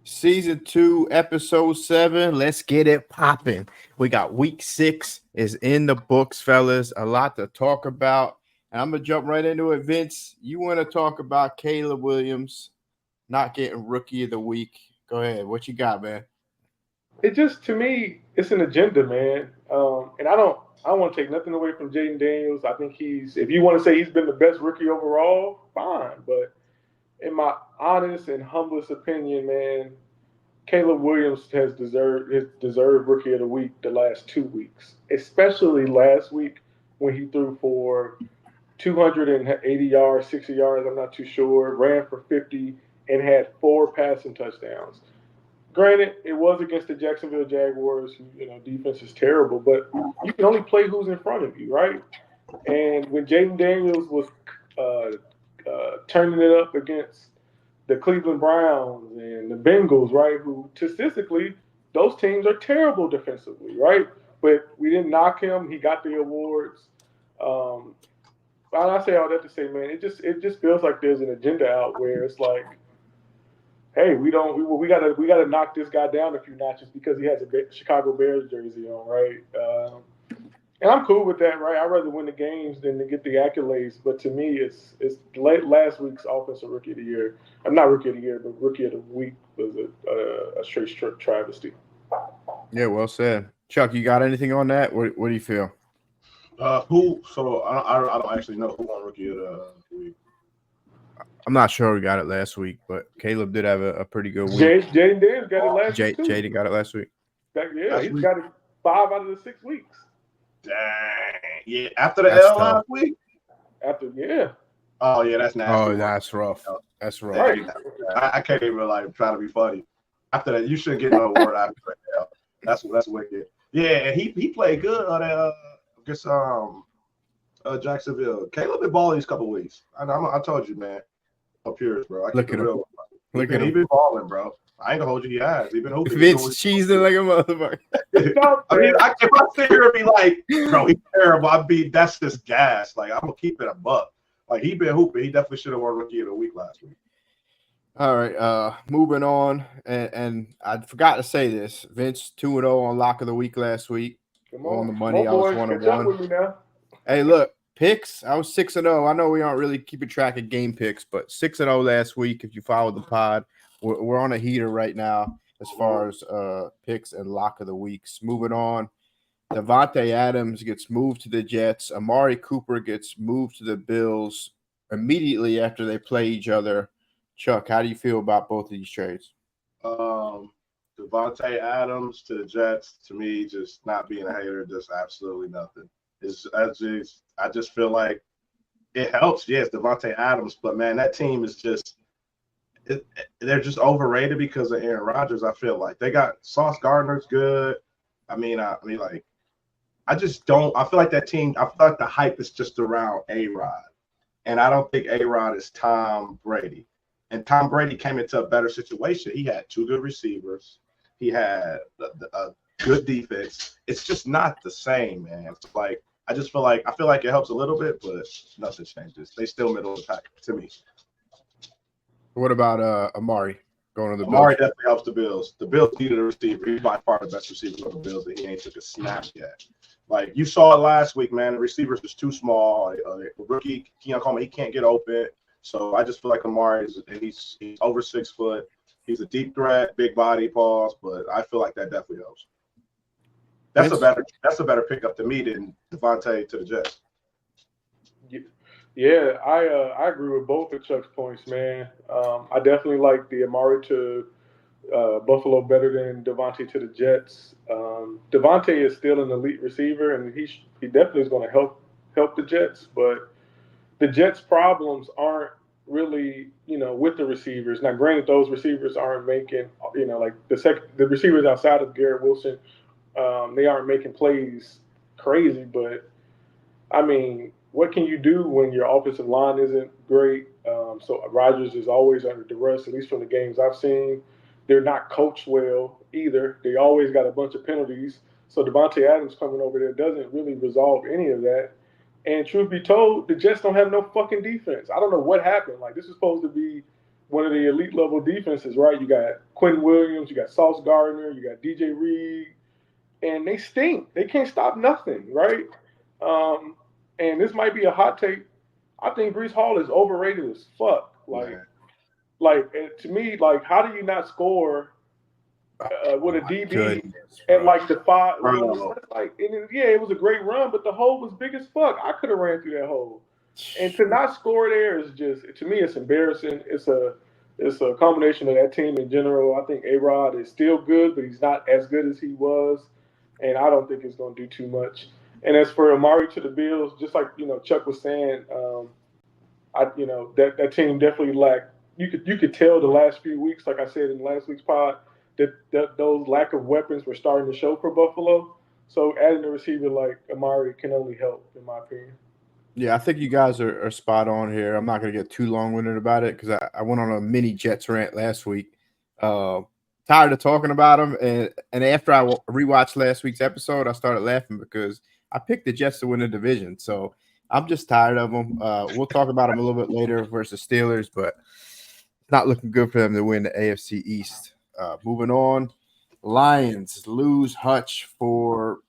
Season 2, episode 7. Let's get it popping. We got week 6 is in the books, fellas. A lot to talk about. And I'm gonna jump right into it. Vince, you want to talk about Caleb Williams not getting rookie of the week? Go ahead. What you got, man? It just to me, it's an agenda, man. And I don't want to take nothing away from Jaden Daniels. I think if you want to say he's been the best rookie overall, fine. But in my honest and humblest opinion, man, Caleb Williams has deserved rookie of the week the last 2 weeks, especially last week when he threw for 280 yards, 60 yards. I'm not too sure. Ran for 50 and had 4 passing touchdowns. Granted, it was against the Jacksonville Jaguars, who defense is terrible, but you can only play who's in front of you, right? And when Jaden Daniels was turning it up against the Cleveland Browns and the Bengals, right? Who statistically, those teams are terrible defensively, right? But we didn't knock him. He got the awards. Um, and I say all that to say, man, it just feels like there's an agenda out where it's like, hey, we gotta knock this guy down a few notches because he has a Chicago Bears jersey on, right? And I'm cool with that, right? I'd rather win the games than to get the accolades. But to me, it's late last week's offensive rookie of the year. I'm not rookie of the year, but rookie of the week was a straight travesty. Yeah, well said. Chuck, you got anything on that? What do you feel? Who? So I don't actually know who won rookie of the week. I'm not sure we got it last week, but Caleb did have a pretty good week. Jaden Daniels got it last week too. Jaden got it last week. Yeah, he's got it 5 out of the 6 weeks. Dang. Yeah. After the That's L tough. last week. Yeah. Oh yeah, that's nasty. Oh, that's rough. That's rough. Right. I can't even try to be funny. After that, you shouldn't get no award after that. That's wicked. Yeah, and he played good on that against Jacksonville. Caleb been balling these couple weeks. I told you, man. Up here, bro. Look at him. Look at He him. been balling, bro. I ain't gonna hold you. He has. He been hooping. Vince cheesing like a motherfucker. I mean, if I sit here and be like, bro, he's terrible, that's just gas. Like, I'm gonna keep it a buck. Like, he been hooping. He definitely should have won rookie of the week last week. All right, moving on, and I forgot to say this. Vince 2-0 on lock of the week last week. Come On on, the money, I was 1-1. With me now. Hey, look, picks. I was 6-0. I know we aren't really keeping track of game picks, but 6-0 last week. If you followed the pod, we're on a heater right now as far as picks and lock of the weeks. Moving on, Davante Adams gets moved to the Jets. Amari Cooper gets moved to the Bills immediately after they play each other. Chuck, how do you feel about both of these trades? Devontae Adams to the Jets, to me, just not being a hater, just absolutely nothing. I just feel like it helps. Yes, Devontae Adams, but man, that team is they're just overrated because of Aaron Rodgers. I feel like they got Sauce Gardner's good. I just don't. I feel like that team. I feel like the hype is just around A-Rod, and I don't think A-Rod is Tom Brady. And Tom Brady came into a better situation. He had 2 good receivers. He had a good defense. It's just not the same, man. It's like I feel like it helps a little bit, but nothing changes. They still middle of the pack to me. What about Amari going to the Bills? Amari definitely helps the Bills. The Bills needed a receiver. He's by far the best receiver on the Bills, and he ain't took a snap yet. Like you saw it last week, man. The receivers was too small. Rookie Keon Coleman, he can't get open. So I just feel like Amari he's over 6 foot. He's a deep threat, big body, pause, but I feel like that definitely helps. That's a better pickup to me than Devontae to the Jets. Yeah, I agree with both of Chuck's points, man. I definitely like the Amari to Buffalo better than Devontae to the Jets. Devontae is still an elite receiver, and he definitely is going to help the Jets, but the Jets' problems aren't really, with the receivers. Now, granted, those receivers aren't making, like the receivers outside of Garrett Wilson, they aren't making plays crazy. But I mean, what can you do when your offensive line isn't great? So Rodgers is always under duress, at least from the games I've seen. They're not coached well either. They always got a bunch of penalties. So Devontae Adams coming over there doesn't really resolve any of that. And truth be told, the Jets don't have no fucking defense. I don't know what happened. Like, this is supposed to be one of the elite level defenses, right? You got Quentin Williams, you got Sauce Gardner, you got DJ Reed, and they stink. They can't stop nothing, right? And this might be a hot take. I think Brees Hall is overrated as fuck. To me, like, how do you not score with a DB Goodness, at bro. like the five? Bro. It was a great run, but the hole was big as fuck. I could have ran through that hole, and to not score there is just, to me, it's embarrassing. It's a combination of that team in general. I think A-Rod is still good, but he's not as good as he was, and I don't think it's going to do too much. And as for Amari to the Bills, just like Chuck was saying, that team definitely lacked. You could tell the last few weeks, like I said in last week's pod, that those lack of weapons were starting to show for Buffalo. So adding a receiver like Amari can only help, in my opinion. Yeah, I think you guys are spot on here. I'm not going to get too long-winded about it because I went on a mini Jets rant last week. Tired of talking about them, and after I rewatched last week's episode, I started laughing because I picked the Jets to win the division. So I'm just tired of them. We'll talk about them a little bit later versus Steelers, but it's not looking good for them to win the AFC East. Moving on, Lions lose Hutch for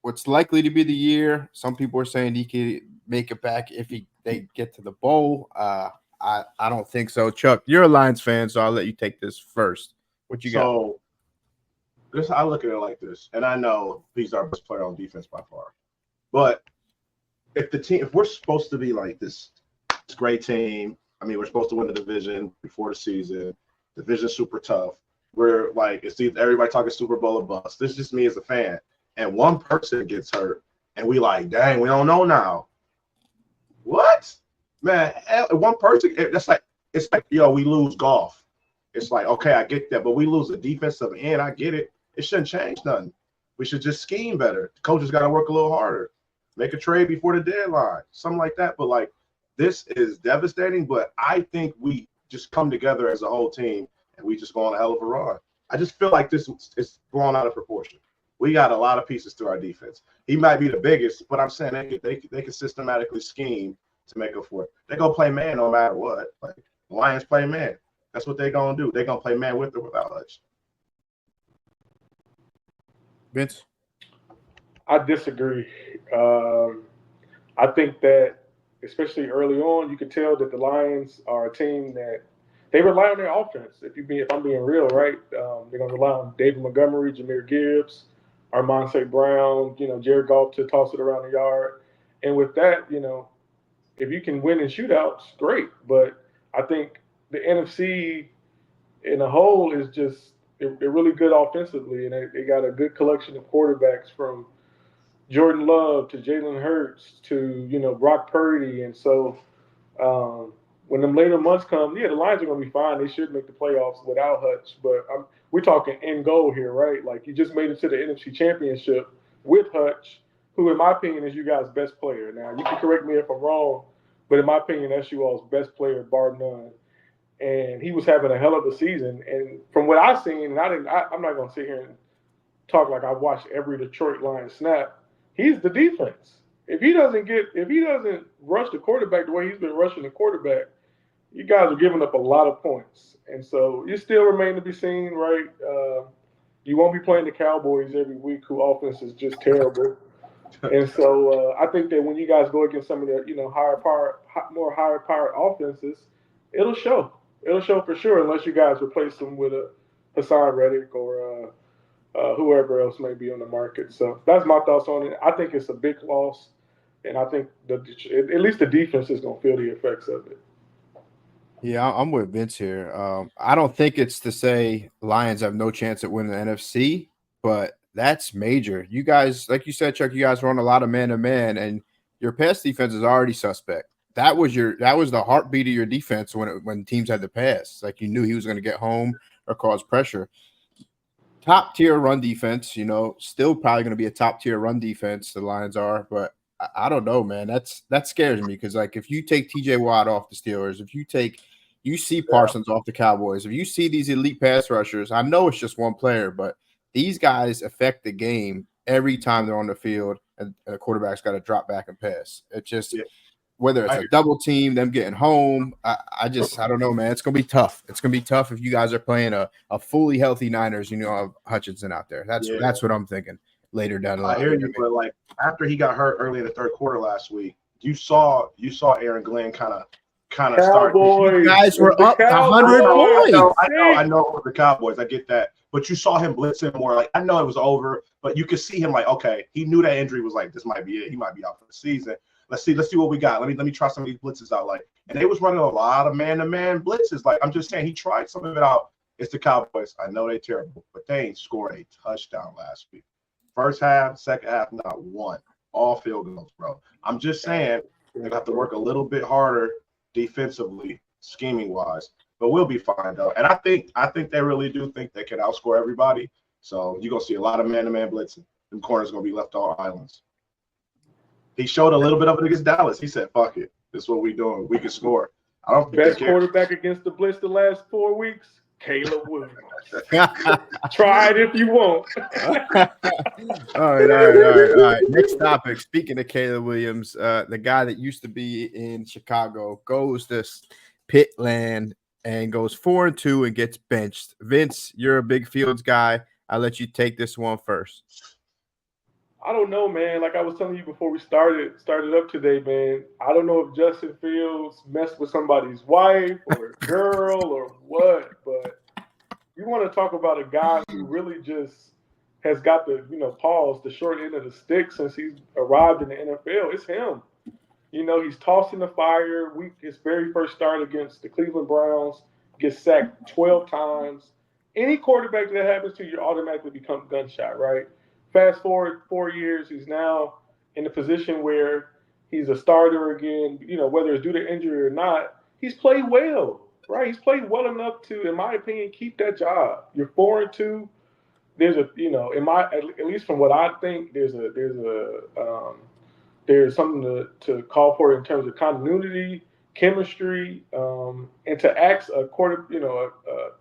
what's likely to be the year. Some people are saying he could make it back if they get to the bowl. I don't think so. Chuck, you're a Lions fan, so I'll let you take this first. What you got? So I look at it like this, and I know he's our best player on defense by far. But if we're supposed to be like this great team, I mean, we're supposed to win the division before the season. Division's super tough. We're like, it's everybody talking Super Bowl or bust. This is just me as a fan. And one person gets hurt, and we like, dang, we don't know now. What? Man, one person, it's like, we lose golf. It's like, okay, I get that, but we lose a defensive end. I get it. It shouldn't change nothing. We should just scheme better. The coaches got to work a little harder. Make a trade before the deadline, something like that. But, like, this is devastating, but I think we just come together as a whole team, and we just go on a hell of a run. I just feel like this is blown out of proportion. We got a lot of pieces to our defense. He might be the biggest, but I'm saying they can systematically scheme to make up for it. They're going to play man no matter what. Like, Lions play man. That's what they're going to do. They're going to play man with or without Hutch. Vince? I disagree. I think that, especially early on, you could tell that the Lions are a team that they rely on their offense. If I'm being real, right? They're going to rely on David Montgomery, Jahmyr Gibbs, Armon St. Brown, Jared Goff to toss it around the yard. And with that, if you can win in shootouts, great. But I think the NFC in a whole is just they're really good offensively, and they got a good collection of quarterbacks from Jordan Love to Jalen Hurts to Brock Purdy, and so when them later months come, the Lions are going to be fine. They should make the playoffs without Hutch, but we're talking end goal here, right? Like, you just made it to the NFC Championship with Hutch, who, in my opinion, is you guys' best player. Now, you can correct me if I'm wrong, but in my opinion, that's you all's best player, bar none. And he was having a hell of a season. And from what I've seen, and I'm not going to sit here and talk like I've watched every Detroit Lions snap. He's the defense. If he doesn't rush the quarterback the way he's been rushing the quarterback, you guys are giving up a lot of points. And so you still remain to be seen, right? You won't be playing the Cowboys every week, whose offense is just terrible. And so I think that when you guys go against some of the more higher powered offenses, it'll show. It'll show for sure, unless you guys replace them with a Hassan Reddick or whoever else may be on the market. So that's my thoughts on it. I think it's a big loss, and I think at least the defense is going to feel the effects of it. Yeah, I'm with Vince here. I don't think it's to say Lions have no chance at winning the NFC, but that's major. You guys, like you said, Chuck, you guys run a lot of man-to-man, and your pass defense is already suspect. That was the heartbeat of your defense when teams had to pass. Like, you knew he was going to get home or cause pressure. Top tier run defense, still probably going to be a top tier run defense. The Lions are, but I don't know, man. That scares me because, like, if you take TJ Watt off the Steelers, if you see Parsons off the Cowboys, if you see these elite pass rushers, I know it's just one player, but these guys affect the game every time they're on the field, and the quarterback's got to drop back and pass. It just whether it's a double team, them getting home. I don't know, man. It's gonna be tough. It's gonna be tough if you guys are playing a fully healthy Niners. Have Hutchinson out there. That's what I'm thinking later down the line. I hear you, but like after he got hurt early in the third quarter last week, you saw Aaron Glenn kind of start. You guys were up 100 points. I know it was the Cowboys. I get that, but you saw him blitzing more. Like I know it was over, but you could see him like, okay, he knew that injury was like this might be it. He might be out for the season. Let's see what we got. Let me try some of these blitzes out. Like, and they was running a lot of man-to-man blitzes. Like, I'm just saying, he tried some of it out. It's the Cowboys. I know they're terrible, but they ain't scored a touchdown last week. First half, second half, not one. All field goals, bro. I'm just saying they have to work a little bit harder defensively, scheming-wise. But we'll be fine though. And I think they really do think they can outscore everybody. So you're gonna see a lot of man-to-man blitzing. Them corners gonna be left on islands. He showed a little bit of it against Dallas. He said, fuck it. This is what we doing. We can score. I don't think best quarterback against the blitz the last 4 weeks, Caleb Williams. Try it if you want. All right. Next topic. Speaking of Caleb Williams, the guy that used to be in Chicago goes to Pitland and goes 4-2 and gets benched. Vince, you're a big Fields guy. I'll let you take this one first. I don't know, man. Like I was telling you before we started up today, man. I don't know if Justin Fields messed with somebody's wife or girl or what, but you want to talk about a guy who really just has got the short end of the stick since he's arrived in the NFL. It's him. He's tossed in the fire. His very first start against the Cleveland Browns, gets sacked 12 times. Any quarterback that happens to you automatically becomes gunshot, right? Fast forward 4 years, he's now in a position where he's a starter again, whether it's due to injury or not. He's played well, right? He's played well enough to, in my opinion, keep that job. You're 4-2. There's at least from what I think, there's something to call for in terms of continuity, chemistry, and to ask a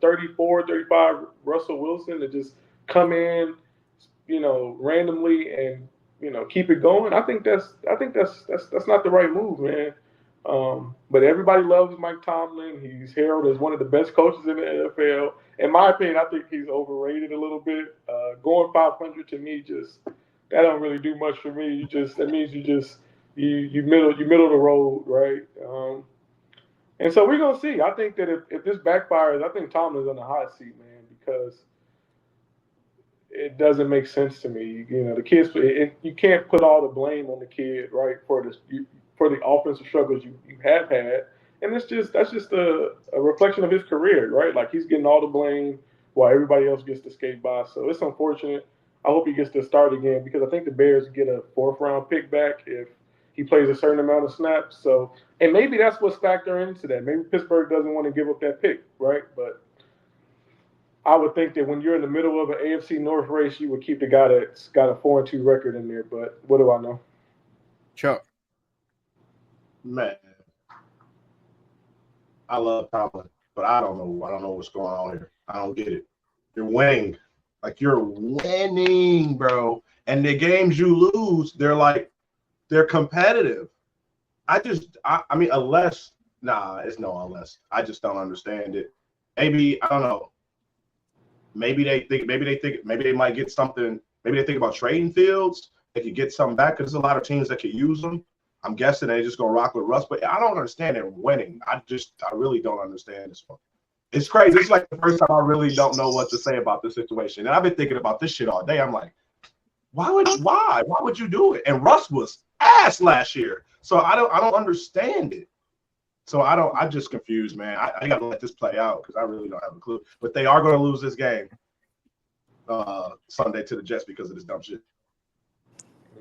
34, 35 Russell Wilson to just come in, randomly and keep it going. I think that's not the right move, man. But everybody loves Mike Tomlin. He's heralded as one of the best coaches in the NFL. In my opinion, I think he's overrated a little bit. Going 500 to me that don't really do much for me. That means you middle the road, right? And so we're gonna see. I think that if this backfires, I think Tomlin's on the hot seat, man, because it doesn't make sense to me. The kids. You can't put all the blame on the kid, right, for the offensive struggles you have had, and that's just a reflection of his career, right? Like he's getting all the blame while everybody else gets to skate by. So it's unfortunate. I hope he gets to start again because I think the Bears get a 4th-round pick back if he plays a certain amount of snaps. So, and maybe that's what's factoring into that. Maybe Pittsburgh doesn't want to give up that pick, right? But I would think that when you're in the middle of an AFC North race, you would keep the guy that's got a 4-2 record in there. But what do I know? Chuck. Man, I love Tomlin, but I don't know what's going on here. I don't get it. You're winning. Like you're winning, bro. And the games you lose, they're competitive. I mean, unless it's no unless. I just don't understand it. Maybe I don't know. Maybe they might get something. Maybe they think about trading Fields. They could get something back because there's a lot of teams that could use them. I'm guessing they're just gonna rock with Russ, but I don't understand it winning. I really don't understand this one. It's crazy. It's like the first time I really don't know what to say about this situation. And I've been thinking about this shit all day. I'm like, why would you do it? And Russ was ass last year, so I don't understand it. So I'm just confused, man. I got to let this play out because I really don't have a clue. But they are going to lose this game Sunday to the Jets because of this dumb shit.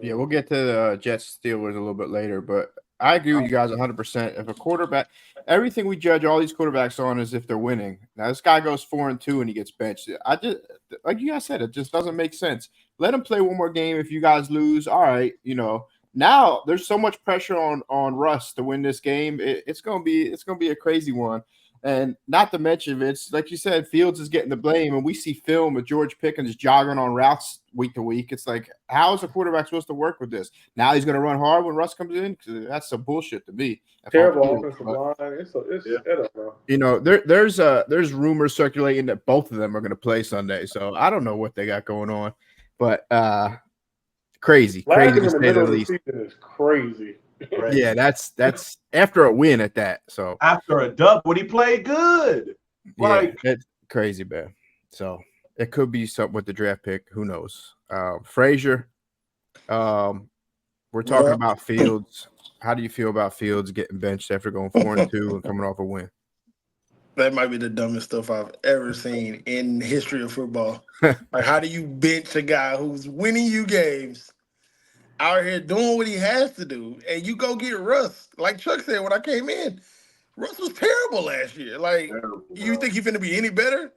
Yeah, we'll get to the Jets Steelers a little bit later, but I agree with you guys 100%. If a quarterback, everything we judge all these quarterbacks on is if they're winning. Now this guy goes 4-2 and he gets benched. I just, like you guys said, it just doesn't make sense. Let him play one more game. If you guys lose, all right, Now there's so much pressure on Russ to win this game. It's gonna be a crazy one. And not to mention, Vince, like you said, Fields is getting the blame, and we see film of George Pickens jogging on routes week to week. It's like, how is a quarterback supposed to work with this? Now he's going to run hard when Russ comes in? That's some bullshit to me. Terrible offensive line. It's I don't know. You know, there's rumors circulating that both of them are going to play Sunday, so I don't know what they got going on, but crazy to in the say middle the of the least. season is crazy. Yeah, that's after a win at that. So after a dub, when he played good, like it's crazy, man. So it could be something with the draft pick. Who knows? Frazier, we're talking about Fields. How do you feel about Fields getting benched after going 4-2 and coming off a win? That might be the dumbest stuff I've ever seen in the history of football. Like, how do you bench a guy who's winning you games out here doing what he has to do, and you go get Russ? Like Chuck said when I came in, Russ was terrible last year. Like, you think he's finna be any better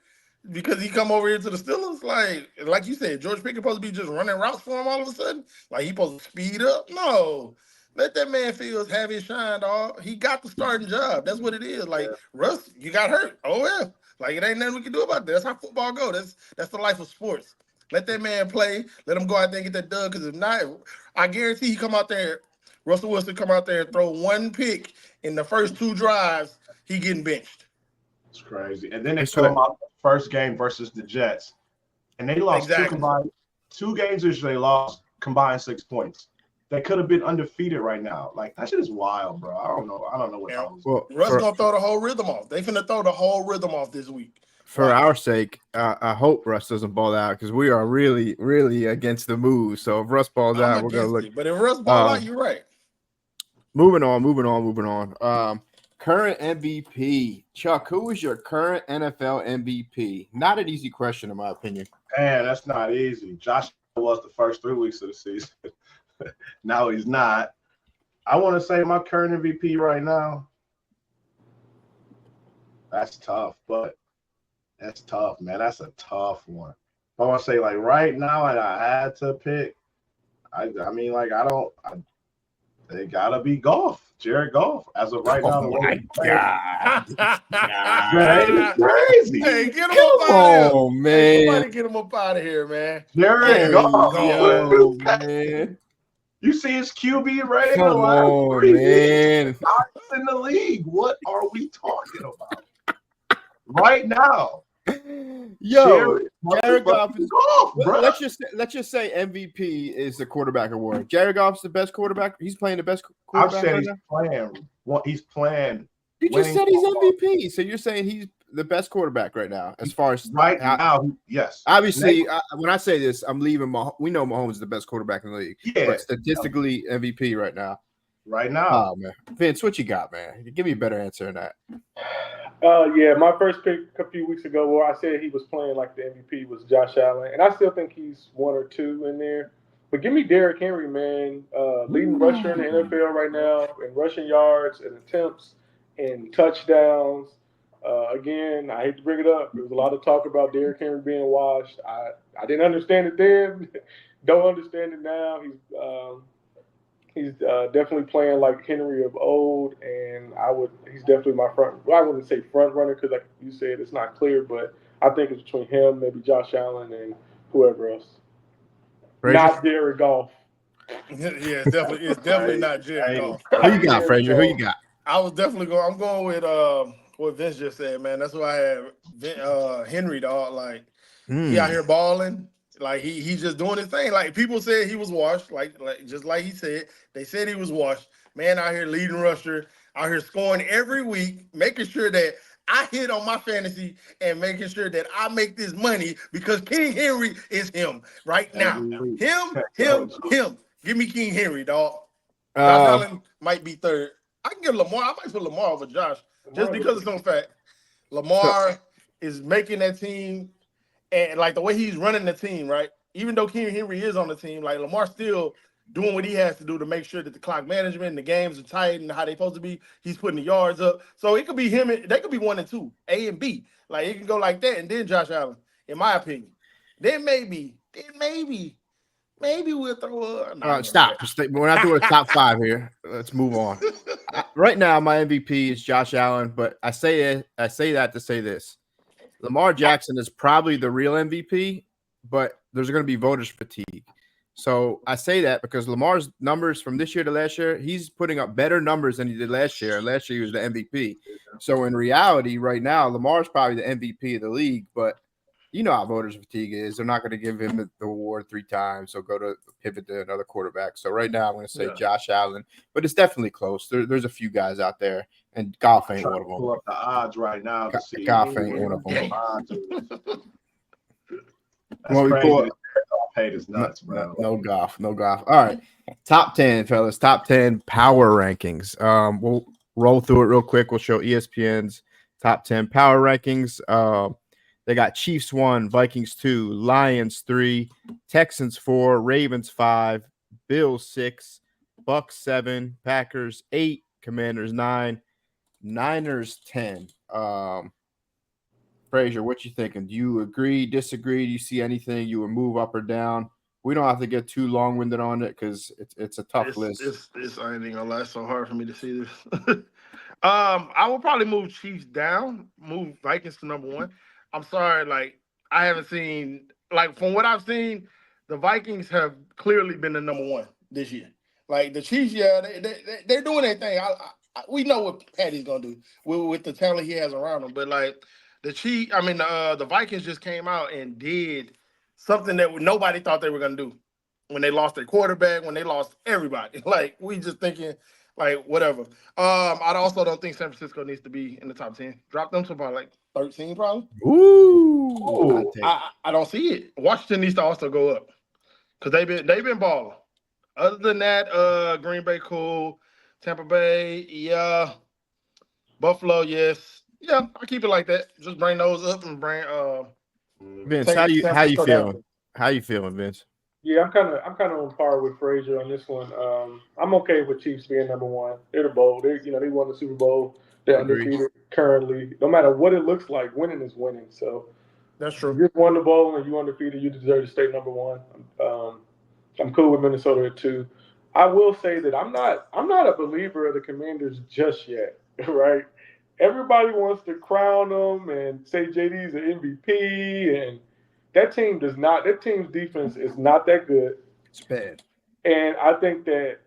because he come over here to the Steelers? Like you said, George Pickens supposed to be just running routes for him all of a sudden? Like, he supposed to speed up? No. Let that man Fields have his shine, dog. He got the starting job. That's what it is. Like, Russ, you got hurt. Oh, well. Like, it ain't nothing we can do about that. That's how football goes. That's the life of sports. Let that man play. Let him go out there and get that dub. Because if not, I guarantee he come out there, Russell Wilson come out there and throw one pick in the first 2 drives, he getting benched. It's crazy. And then they throw him out the first game versus the Jets. And they lost two games which they lost combined 6 points. They could have been undefeated right now. Like, that shit is wild, bro. I don't know what happens. Well, Russ gonna throw the whole rhythm off. They finna throw the whole rhythm off this week. For our sake, I hope Russ doesn't ball out because we are really, really against the move. So if Russ balls out, we're gonna look. But if Russ ball out, you're right. Moving on. Current MVP, Chuck. Who is your current NFL MVP? Not an easy question, in my opinion. Man, that's not easy. Josh was the first 3 weeks of the season. Now he's not. I want to say my current MVP right now. That's tough, but that's tough, man. That's a tough one. I want to say, like, right now, and I had to pick. I mean, like, they gotta be Goff, Jared Goff, as of right now. Oh my God, man, crazy! Hey, get him up out of here, man! Somebody get him up out of here, man. Jared Goff, man. You see his QB rating? Come on, man. In the league. What are we talking about? Right now. Yo, Jared Goff is bro. Let's just say MVP is the quarterback award. Jared Goff's the best quarterback. He's playing the best quarterback. I've said he's playing. You just said he's MVP, so you're saying he's the best quarterback right now, as far as now. Yes. Obviously, when I say this, I'm leaving. We know Mahomes is the best quarterback in the league. Yeah. But statistically, MVP right now. Right now. Oh man, Vince, what you got, man? Give me a better answer than that. Yeah, my first pick a few weeks ago, where I said he was playing like the MVP, was Josh Allen, and I still think he's 1 or 2 in there. But give me Derrick Henry, man, leading rusher in the NFL right now in rushing yards and attempts and touchdowns. Again, I hate to bring it up. There was a lot of talk about Derrick Henry being washed. I didn't understand it then. Don't understand it now. He's definitely playing like Henry of old, and he's definitely my I wouldn't say front runner because, like you said, it's not clear, but I think it's between him, maybe Josh Allen, and whoever else. Frazier? Not Jared Goff. Yeah, it's definitely not Jared Goff. Who you got, Frazier? Who you got? I'm going with what Vince just said, man. That's why I have Henry, dog. Like, he out here balling. Like, he's just doing his thing. Like, people said he was washed, like just like he said. They said he was washed. Man out here leading rusher, out here scoring every week, making sure that I hit on my fantasy and making sure that I make this money because King Henry is him right now. Him. Give me King Henry, dog. Josh Allen might be third. I can give Lamar. I might put Lamar over Josh just because of some fact. Lamar is making that team, and like the way he's running the team, right? Even though King Henry is on the team, like Lamar's still doing what he has to do to make sure that the clock management and the games are tight and how they're supposed to be. He's putting the yards up. So it could be him. They could be 1 and 2, A and B. Like, it can go like that. And then Josh Allen, in my opinion. Then maybe we'll throw stop. We're not doing a top 5 here. Let's move on. Right now, my MVP is Josh Allen, but I say that to say this: Lamar Jackson is probably the real MVP, but there's going to be voters fatigue. So I say that because Lamar's numbers from this year to last year, he's putting up better numbers than he did last year. Last year he was the MVP. So in reality, right now, Lamar's probably the MVP of the league, but you know how voters fatigue is. They're not going to give him the award 3 times. So go to pivot to another quarterback. So right now I'm going to say Josh Allen, but it's definitely close. There's a few guys out there, and Goff ain't one of them. Pull up the odds right now to see. Goff ain't one of them. That's crazy. Hate is nuts, bro. No Goff. All right, top 10, fellas. Top 10 power rankings. We'll roll through it real quick. We'll show ESPN's top 10 power rankings. They got Chiefs 1, Vikings 2, Lions 3, Texans 4, Ravens 5, Bills 6, Bucks 7, Packers 8, Commanders 9, Niners 10. Frazier, what you thinking? Do you agree, disagree? Do you see anything you would move up or down? We don't have to get too long-winded on it because it's a tough list. I ain't gonna lie, it's so hard for me to see this. I will probably move Chiefs down, move Vikings to number 1. I'm sorry, like I haven't seen, like from what I've seen, the Vikings have clearly been the number 1 this year. Like the Chiefs, they're doing their thing. We know what Patty's gonna do with the talent he has around him, but like the Vikings just came out and did something that nobody thought they were gonna do when they lost their quarterback, when they lost everybody. Like we just thinking, like whatever. I also don't think San Francisco needs to be in the top 10. Drop them to about like 13, probably. Ooh, I don't see it. Washington needs to also go up because they've been balling. Other than that, Green Bay cool, Tampa Bay, yeah, Buffalo, yes, yeah. I keep it like that. Just bring those up and bring. Vince, how you feeling? How you feeling, Vince? Yeah, I'm kind of on par with Frazier on this one. I'm okay with Chiefs being number 1. They're the bowl. They won the Super Bowl. They're undefeated currently. No matter what it looks like, winning is winning. So that's true. If you won the bowl and you undefeated, you deserve to stay number 1. I'm cool with Minnesota at 2. I will say that I'm not a believer of the Commanders just yet, right? Everybody wants to crown them and say JD's an MVP, and that team's defense is not that good. It's bad. And I think that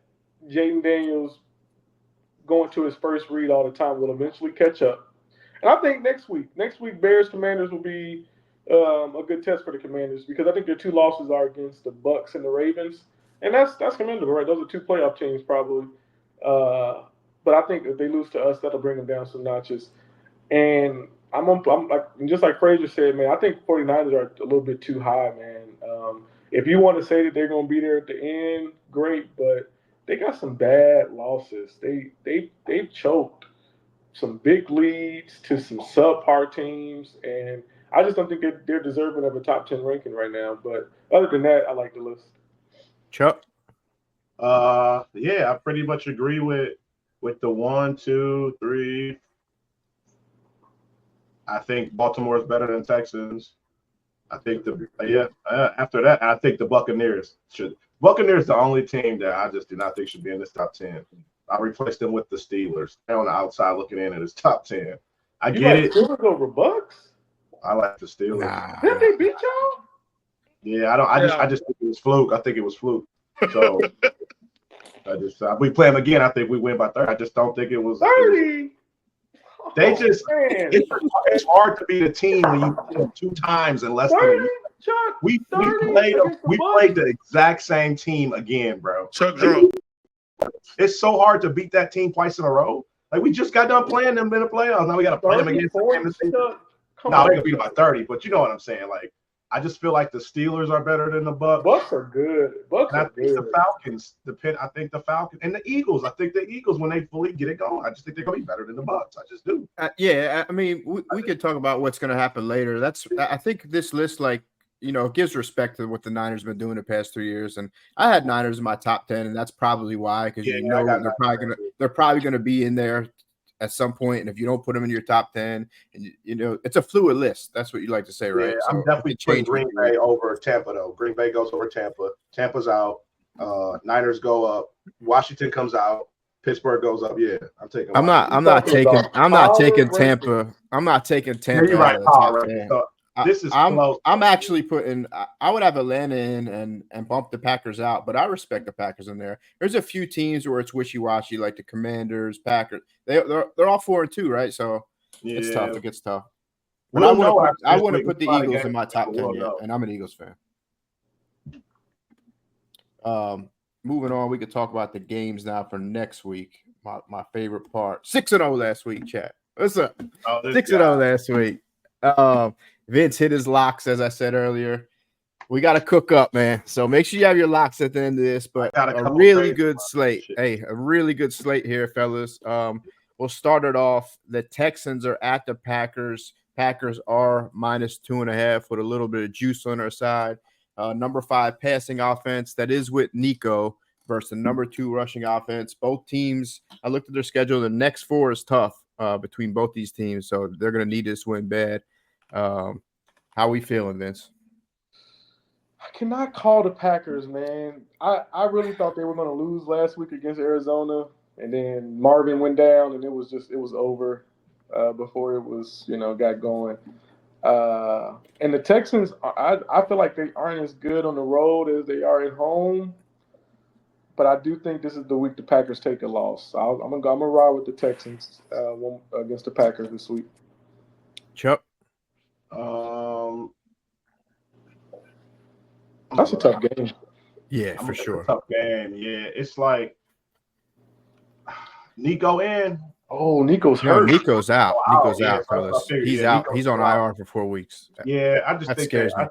Jaden Daniels going to his first read all the time will eventually catch up. And I think next week, Bears Commanders will be a good test for the Commanders because I think their 2 losses are against the Bucks and the Ravens, and that's commendable, right? Those are 2 playoff teams probably. But I think if they lose to us, that'll bring them down some notches. And I'm like just like Frazier said, man. I think 49ers are a little bit too high, man. If you want to say that they're going to be there at the end, great, but they got some bad losses. They've choked some big leads to some subpar teams, and I just don't think they're deserving of a top 10 ranking right now. But other than that, I like the list. Chuck? Yeah, I pretty much agree with the 1, 2, 3. I think Baltimore is better than Texans. I think after that, I think the Buccaneers should. Buccaneers the only team that I just do not think should be in this top 10. I replaced them with the Steelers. They're on the outside looking in at this top 10. I get it. Steelers over Bucks? I like the Steelers. Nah. Didn't they beat y'all? Yeah, I just think it was fluke. I think it was fluke. So we play them again. I think we win by 30. I just don't think it was 30. They just it's hard to beat a team when you play them 2 times in less than a year. Chuck, We played the exact same team again, bro. Chuck Drew. It's so hard to beat that team twice in a row. Like we just got done playing them in the playoffs. Now we got to play them again. No, we can beat them by 30, but you know what I'm saying. Like I just feel like the Steelers are better than the Bucks. Bucks are good. I think the Falcons, the Falcons and the Eagles. I think the Eagles, when they fully get it going, I just think they're going to be better than the Bucks. I just do. Yeah, I mean, we could talk about what's going to happen later. I think this list, like, gives respect to what the Niners have been doing the past 3 years. And I had Niners in my top 10, and that's probably why, because they're probably going to be in there at some point. And if you don't put them in your top 10, and it's a fluid list. That's what you like to say, right? Yeah, I'm definitely putting Green Bay over Tampa, though. Green Bay goes over Tampa. Tampa's out. Niners go up. Washington comes out. Pittsburgh goes up. Yeah, I'm taking. I'm not talking taking about I'm not taking power Tampa. I'm not taking Yeah, Tampa you're out right. of the Power top rankings. 10. So this is I'm close. actually putting. I would have Atlanta in and bump the Packers out, but I respect the Packers in there. There's a few teams where it's wishy washy, like the Commanders, Packers. They're all 4-2, right? So it's tough. Yeah, It gets tough. But we'll know after I this wouldn't week. put the A lot of Eagles in games, my top 10 we'll yet, know. and I'm an Eagles fan. Moving on, we could talk about the games now for next week. My favorite part. 6-0 last week, chat. What's up? Oh, this 6-0 guy. last week. Vince hit his locks, as I said earlier. We got to cook up, man. So make sure you have your locks at the end of this. But I got a a couple really trades good about slate. shit. Hey, a really good slate here, fellas. We'll start it off. The Texans are at the Packers. Packers are -2.5 with a little bit of juice on their side. Number 5 passing offense that is with Nico versus the number 2 rushing offense. Both teams, I looked at their schedule. The next 4 is tough between both these teams, so they're going to need this win bad. How we feeling, Vince? I cannot call the Packers, man. I really thought they were going to lose last week against Arizona, and then Marvin went down, and it was over before it was got going. And the Texans, I feel like they aren't as good on the road as they are at home. But I do think this is the week the Packers take a loss. I'm gonna ride with the Texans against the Packers this week. Chuck? That's a tough game. Yeah, for sure. Tough game. Yeah, it's like Nico in. Oh, Nico's No, hurt. Nico's out. Nico's yeah, out, so I fellas. figured, He's yeah, out. Nico's He's on out. IR for 4 weeks. Yeah, I just That think scares me.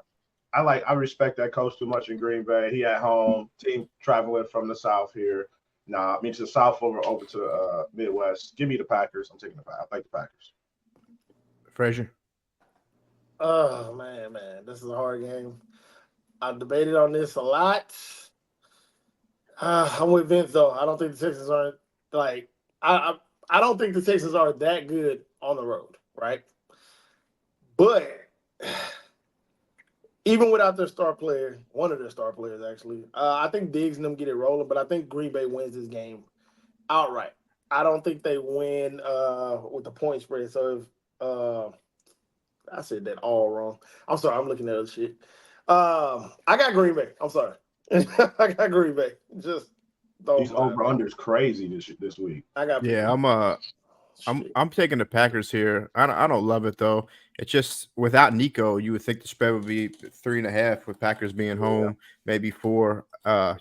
I respect that coach too much in Green Bay. He at home, team traveling from the South here. Nah, I mean to the South over to the Midwest. Give me the Packers. I'm taking the Packers. I like the Packers. Frazier? Oh man, this is a hard game. I've debated on this a lot. I'm with Vince though. I don't think the Texans aren't like I don't think the Texans are that good on the road, right? But even without their star player, one of their star players actually, I think Diggs and them get it rolling. But I think Green Bay wins this game outright. I don't think they win with the point spread. So if I said that all wrong. I'm sorry. I'm looking at other shit. I got Green Bay. I'm sorry. I got Green Bay. Just These over-unders crazy this week. I got. Yeah, I'm taking the Packers here. I don't love it though. It's just without Nico, you would think the spread would be 3.5 with Packers being home, maybe 4.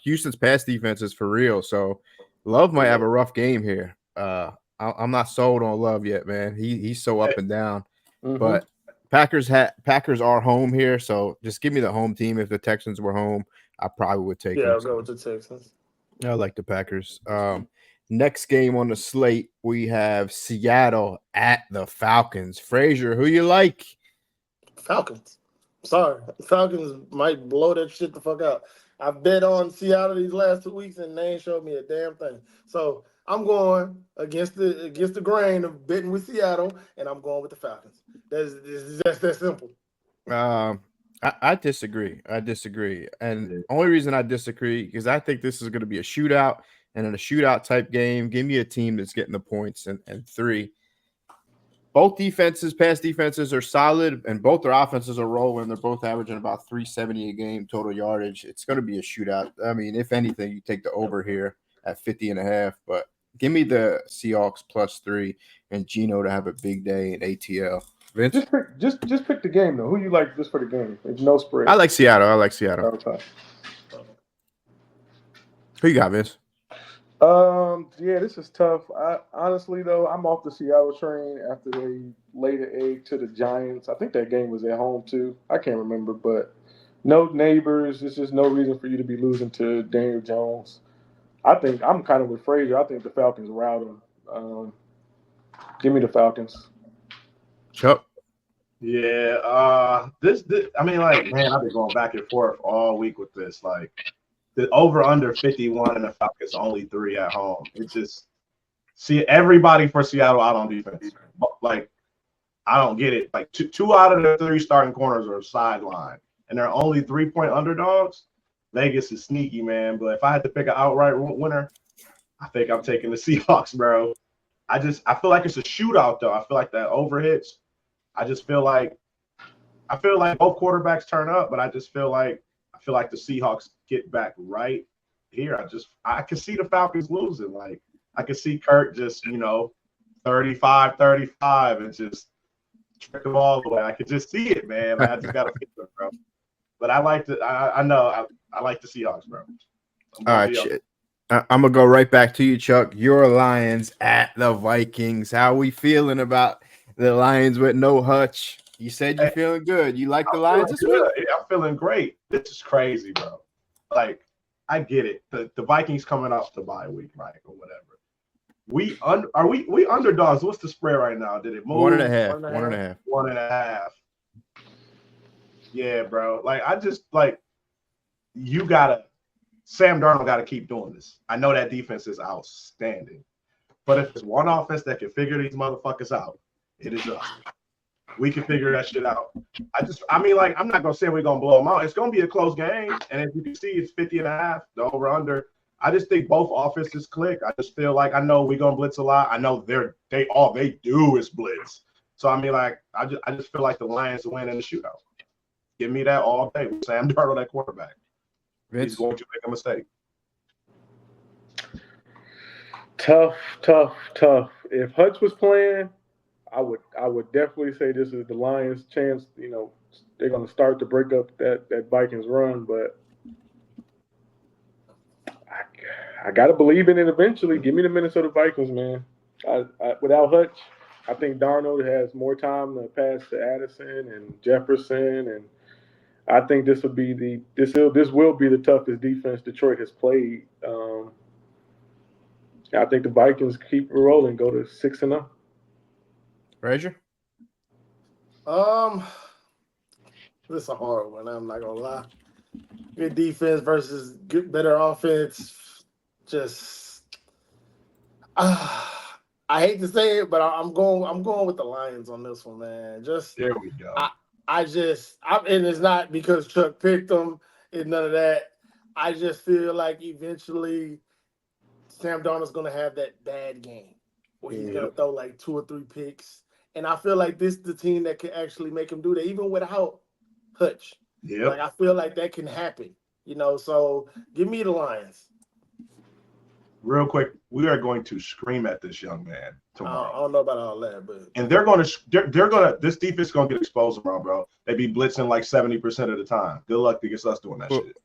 Houston's pass defense is for real, so Love might have a rough game here. I'm not sold on Love yet, man. He's so up and down. Mm-hmm. But Packers are home here, so just give me the home team. If the Texans were home, I probably would take them. I'll go with the Texans. I like the Packers. Next game on the slate, we have Seattle at the Falcons. Frazier, who you like? Falcons. Sorry. Falcons might blow that shit the fuck out. I bet on Seattle these last 2 weeks, and they ain't showed me a damn thing. So I'm going against the grain of betting with Seattle, and I'm going with the Falcons. That's that simple. I disagree. And the only reason I disagree is I think this is going to be a shootout, and in a shootout type game, give me a team that's getting the points and 3. Both pass defenses are solid, and both their offenses are rolling. They're both averaging about 370 a game total yardage. It's going to be a shootout. I mean, if anything, you take the over here at 50.5, but give me the Seahawks +3 and Geno to have a big day in ATL. Vince? Just pick the game though. Who you like just for the game? It's no spread. I like Seattle. Okay. Who you got, Vince? Yeah, this is tough. Honestly though, I'm off the Seattle train after they laid an egg to the Giants. I think that game was at home too. I can't remember, but no neighbors. There's just no reason for you to be losing to Daniel Jones. I think I'm kind of with Frazier. I think the Falcons rout him. Give me the Falcons. Chuck? Yeah, this I mean, like, man, I've been going back and forth all week with this. Like, the over under 51 and the Falcons only 3 at home. It's just see everybody for Seattle out on defense. Like, I don't get it. Like, two out of the 3 starting corners are sidelined, and they're only 3-point underdogs. Vegas is sneaky, man. But if I had to pick an outright winner, I think I'm taking the Seahawks, bro. I feel like it's a shootout though. I feel like that overhits. I feel like both quarterbacks turn up, but I feel like the Seahawks get back right here. I can see the Falcons losing. Like I can see Kurt just, 35-35 and just trick them all the way. I could just see it, man. I just gotta fix it, bro. But I like the I like the Seahawks, bro. All right, shit. I'm gonna go right back to you, Chuck. Your Lions at the Vikings. How we feeling about the Lions with no Hutch? You said you're feeling good. You like the Lions this week? I'm feeling great. This is crazy, bro. Like, I get it. The Vikings coming off the bye week, right, or whatever. We underdogs? What's the spread right now? Did it move? 1.5. 1.5. 1.5. Yeah, bro. Like, you gotta. Sam Darnold got to keep doing this. I know that defense is outstanding, but if there's one offense that can figure these motherfuckers out, it is us. We can figure that shit out. I'm not gonna say we're gonna blow them out. It's gonna be a close game, and as you can see, it's 50.5. The over under. I just think both offenses click. I just feel like I know we're gonna blitz a lot. I know all they do is blitz. So I just feel like the Lions win in the shootout. Give me that all day with Sam Darnold at quarterback. Vince? He's going to make a mistake. Tough. If Hutch was playing, I would definitely say this is the Lions' chance. They're going to start to break up that Vikings run, but I got to believe in it eventually. Give me the Minnesota Vikings, man. Without Hutch, I think Darnold has more time to pass to Addison and Jefferson, and I think this will be the toughest defense Detroit has played. I think the Vikings keep rolling, go to 6-0. Rager? This is a hard one. I'm not gonna lie. Good defense versus better offense. I hate to say it, but I'm going with the Lions on this one, man. There we go. And it's not because Chuck picked them and none of that. I just feel like eventually Sam Darnold's going to have that bad game where he's going to throw like 2 or 3 picks. And I feel like this is the team that can actually make him do that, even without Hutch. Yeah. Like I feel like that can happen, so give me the Lions. Real quick, we are going to scream at this young man tomorrow. I don't know about all that, but they're gonna this defense is gonna get exposed tomorrow, bro. They be blitzing like 70% of the time. Good luck against us doing that shit.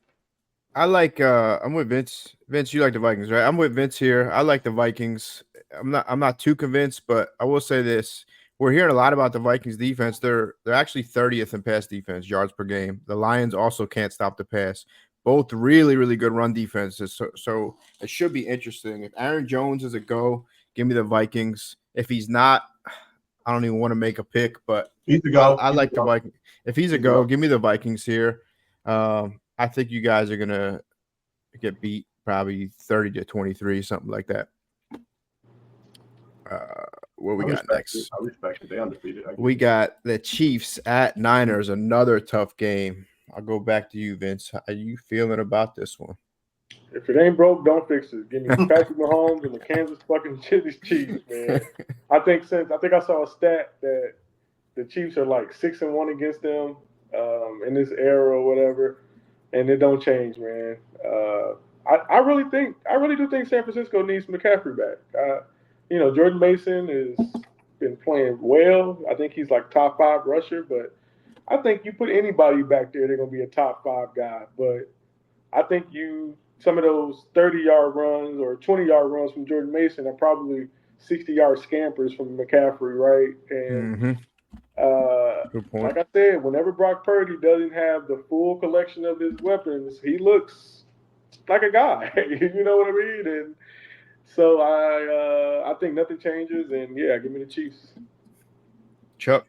I like I'm with Vince. Vince, you like the Vikings, right? I'm with Vince here. I like the Vikings. I'm not too convinced, but I will say this. We're hearing a lot about the Vikings defense. They're actually 30th in pass defense, yards per game. The Lions also can't stop the pass. Both really, really good run defenses. So it should be interesting. If Aaron Jones is a go, give me the Vikings. If he's not, I don't even want to make a pick, but he's a go. I like the Vikings. If he's a go, give me the Vikings here. I think you guys are going to get beat probably 30-23, something like that. What we got next? I respect it. They undefeated. We got the Chiefs at Niners, another tough game. I'll go back to you, Vince. How are you feeling about this one? If it ain't broke, don't fix it. Give me Patrick Mahomes and the Kansas fucking Chiefs, man. I think I saw a stat that the Chiefs are like 6-1 against them in this era or whatever, and it don't change, man. I really do think San Francisco needs McCaffrey back. Jordan Mason has been playing well. I think he's like top 5 rusher, but I think you put anybody back there, they're going to be a top 5 guy. But I think some of those 30-yard runs or 20-yard runs from Jordan Mason are probably 60-yard scampers from McCaffrey, right? And Good point. Like I said, whenever Brock Purdy doesn't have the full collection of his weapons, he looks like a guy. You know what I mean? And so I think nothing changes. And, yeah, give me the Chiefs. Chuck?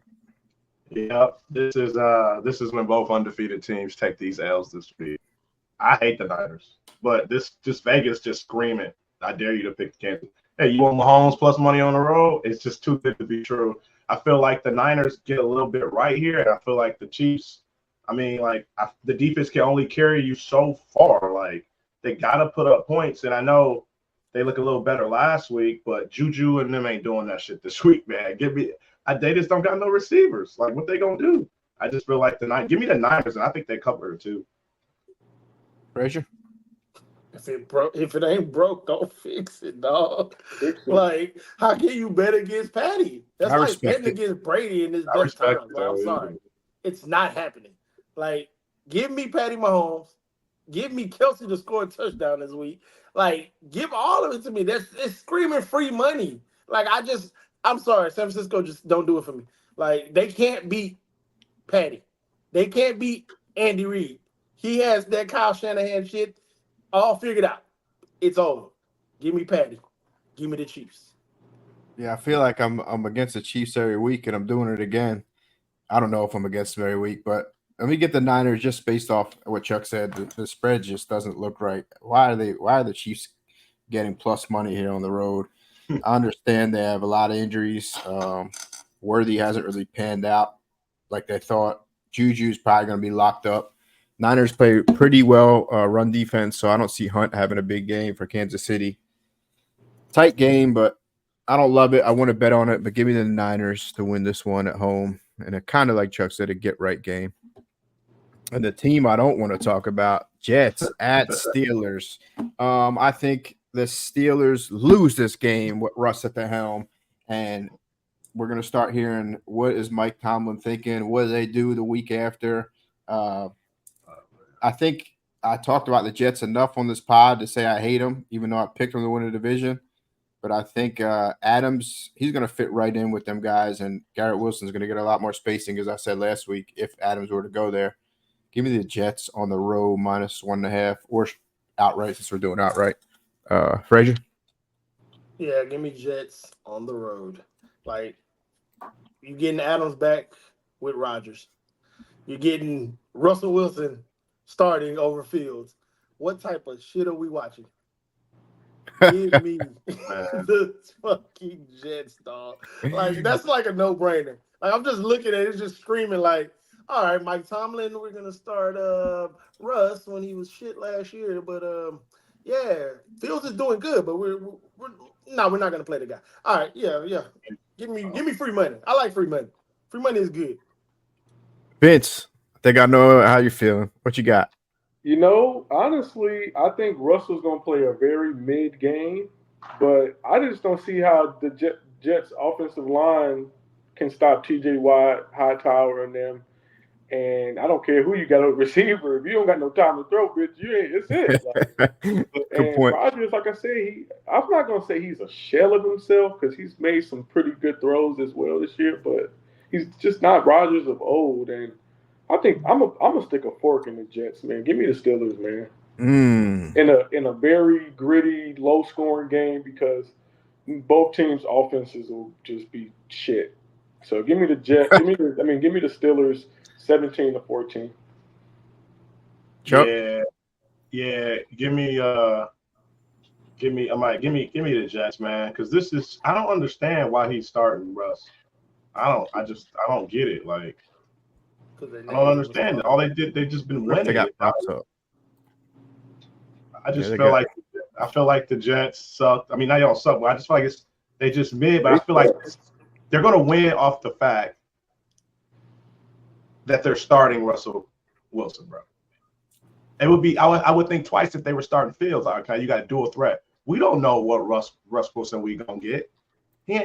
Yeah, this is when both undefeated teams take these L's this week. I hate the Niners, but just Vegas just screaming, I dare you to pick Kansas. Hey, you want Mahomes plus money on the road? It's just too good to be true. I feel like the Niners get a little bit right here, and I feel like the Chiefs, the defense can only carry you so far. Like, they got to put up points, and I know they look a little better last week, but Juju and them ain't doing that shit this week, man. They just don't got no receivers. Like, what they gonna do? I just feel like give me the Niners, and I think they cover it too. Frazier? If it ain't broke, don't fix it, dog. Fix it. Like, how can you bet against Patty? That's I like respect betting it. against Brady in his I best respect time. it, Bro. I'm though. sorry. It's not happening. Like, give me Patty Mahomes. Give me Kelsey to score a touchdown this week. Like, give all of it to me. It's screaming free money. Like, I'm sorry. San Francisco just don't do it for me. Like, they can't beat Patty. They can't beat Andy Reid. He has that Kyle Shanahan shit all figured out. It's over. Give me Patty. Give me the Chiefs. Yeah, I feel like I'm against the Chiefs every week, and I'm doing it again. I don't know if I'm against them every week, but let me get the Niners just based off what Chuck said. The spread just doesn't look right. Why are the Chiefs getting plus money here on the road? I understand they have a lot of injuries. Worthy hasn't really panned out like they thought. Juju's probably going to be locked up. Niners play pretty well run defense, so I don't see Hunt having a big game for Kansas City. Tight game, but I don't love it. I want to bet on it, but give me the Niners to win this one at home. And it kind of like Chuck said, a get-right game. And the team I don't want to talk about, Jets at Steelers. I think the Steelers lose this game with Russ at the helm, and we're going to start hearing what is Mike Tomlin thinking, what do they do the week after. I think I talked about the Jets enough on this pod to say I hate them, even though I picked them to win the division. But I think Adams, he's going to fit right in with them guys, and Garrett Wilson's going to get a lot more spacing, as I said last week, if Adams were to go there. Give me the Jets on the road -1.5 or outright since we're doing outright. Frazier? Yeah, give me Jets on the road. Like, you're getting Adams back with Rodgers. You're getting Russell Wilson starting over Fields. What type of shit are we watching? Give me the fucking Jets, dog. Like, that's like a no-brainer. Like, I'm just looking at it, just screaming like, all right, Mike Tomlin, we're going to start Russ when he was shit last year. But, yeah, Fields is doing good, but we're not going to play the guy. All right, yeah. Give me free money. I like free money. Free money is good. Vince, I think I know how you're feeling. What you got? You know, honestly, I think Russell's going to play a very mid game, but I just don't see how the Jets offensive line can stop TJ Watt, Hightower, and them. And I don't care who you got a receiver. If you don't got no time to throw, bitch, you ain't. It's it. Like, Good point. Rodgers, like I said, I'm not gonna say he's a shell of himself because he's made some pretty good throws as well this year, but he's just not Rodgers of old. And I think I'm gonna stick a fork in the Jets, man. Give me the Steelers, man. In a very gritty, low scoring game because both teams' offenses will just be shit. So give me the Jets. give me the Steelers. 17-14. Chuck? Yeah. Give me the Jets, man. Because I don't understand why he's starting Russ. I don't get it. Like, I don't understand it. All they did, they just been winning. They got props up. I feel like the Jets suck. I mean, they don't suck, but I just feel like they just mid. But I feel like they're gonna win off the fact that they're starting Russell Wilson, bro. It would be I would think twice if they were starting Fields. Like, okay, you got a dual threat. We don't know what Russ Wilson we gonna get.